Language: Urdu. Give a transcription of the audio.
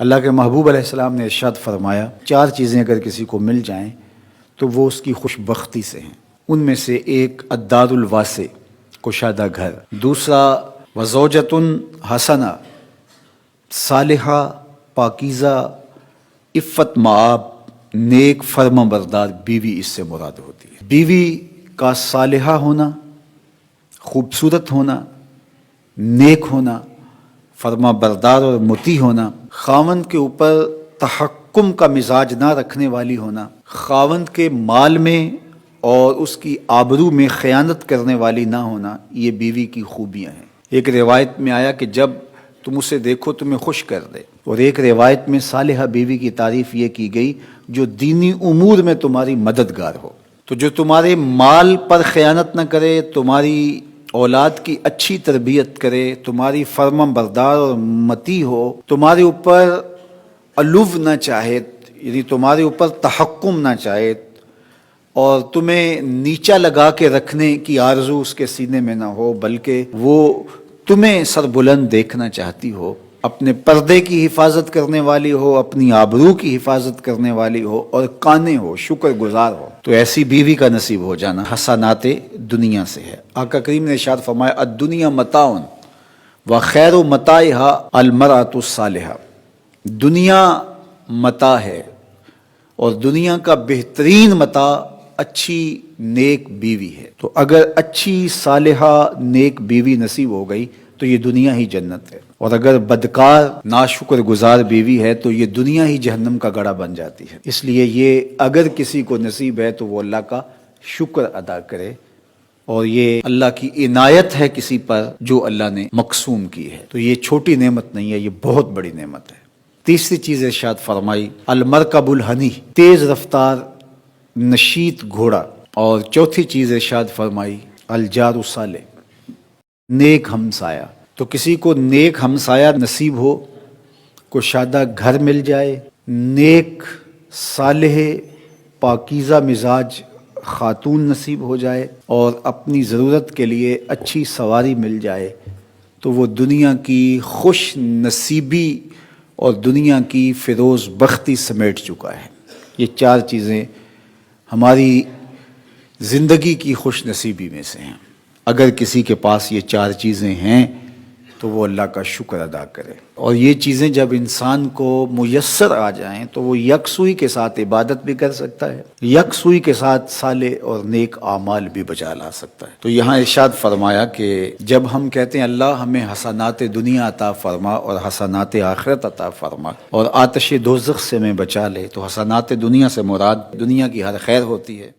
اللہ کے محبوب علیہ السلام نے ارشاد فرمایا 4 چیزیں اگر کسی کو مل جائیں تو وہ اس کی خوش بختی سے ہیں۔ ان میں سے ایک الدار الواسع، کشادہ گھر، دوسرا وزوجۃ حسنہ، صالحہ، پاکیزہ، عفت مآب، نیک فرما بردار بیوی اس سے مراد ہوتی ہے۔ بیوی کا صالحہ ہونا، خوبصورت ہونا، نیک ہونا، فرما بردار اور مطیع ہونا، خاوند کے اوپر تحکم کا مزاج نہ رکھنے والی ہونا، خاوند کے مال میں اور اس کی آبرو میں خیانت کرنے والی نہ ہونا، یہ بیوی کی خوبیاں ہیں۔ ایک روایت میں آیا کہ جب تم اسے دیکھو تمہیں خوش کر دے، اور ایک روایت میں صالحہ بیوی کی تعریف یہ کی گئی جو دینی امور میں تمہاری مددگار ہو، تو جو تمہارے مال پر خیانت نہ کرے، تمہاری اولاد کی اچھی تربیت کرے، تمہاری فرما بردار اور مطیع ہو، تمہارے اوپر علو نہ چاہے، یعنی تمہارے اوپر تحکم نہ چاہے اور تمہیں نیچا لگا کے رکھنے کی آرزو اس کے سینے میں نہ ہو، بلکہ وہ تمہیں سربلند دیکھنا چاہتی ہو، اپنے پردے کی حفاظت کرنے والی ہو، اپنی آبرو کی حفاظت کرنے والی ہو اور قانع ہو، شکر گزار ہو، تو ایسی بیوی کا نصیب ہو جانا حسنات دنیا سے ہے۔ آقا کریم نے ارشاد فرمایا الدنیا متاع وخیر متاعها المرأة الصالحہ، دنیا متاع ہے اور دنیا کا بہترین متاع اچھی نیک بیوی ہے۔ تو اگر اچھی صالحہ نیک بیوی نصیب ہو گئی تو یہ دنیا ہی جنت ہے، اور اگر بدکار ناشکر گزار بیوی ہے تو یہ دنیا ہی جہنم کا گڑھا بن جاتی ہے۔ اس لیے یہ اگر کسی کو نصیب ہے تو وہ اللہ کا شکر ادا کرے، اور یہ اللہ کی عنایت ہے کسی پر جو اللہ نے مقسوم کی ہے، تو یہ چھوٹی نعمت نہیں ہے، یہ بہت بڑی نعمت ہے۔ تیسری چیز ارشاد فرمائی المرکب الحنی، تیز رفتار نشیط گھوڑا، اور چوتھی چیز ارشاد فرمائی الجار الصالح، نیک ہمسایہ۔ تو کسی کو نیک ہمسایہ نصیب ہو، کشادہ گھر مل جائے، نیک صالح پاکیزہ مزاج خاتون نصیب ہو جائے، اور اپنی ضرورت کے لیے اچھی سواری مل جائے، تو وہ دنیا کی خوش نصیبی اور دنیا کی فیروز بختی سمیٹ چکا ہے۔ یہ 4 چیزیں ہماری زندگی کی خوش نصیبی میں سے ہیں۔ اگر کسی کے پاس یہ 4 چیزیں ہیں تو وہ اللہ کا شکر ادا کرے، اور یہ چیزیں جب انسان کو میسر آ جائیں تو وہ یکسوئی کے ساتھ عبادت بھی کر سکتا ہے، یکسوئی کے ساتھ صالح اور نیک اعمال بھی بچا لا سکتا ہے۔ تو یہاں ارشاد فرمایا کہ جب ہم کہتے ہیں اللہ ہمیں حسنات دنیا عطا فرما اور حسنات آخرت عطا فرما اور آتش دوزخ سے میں بچا لے، تو حسنات دنیا سے مراد دنیا کی ہر خیر ہوتی ہے۔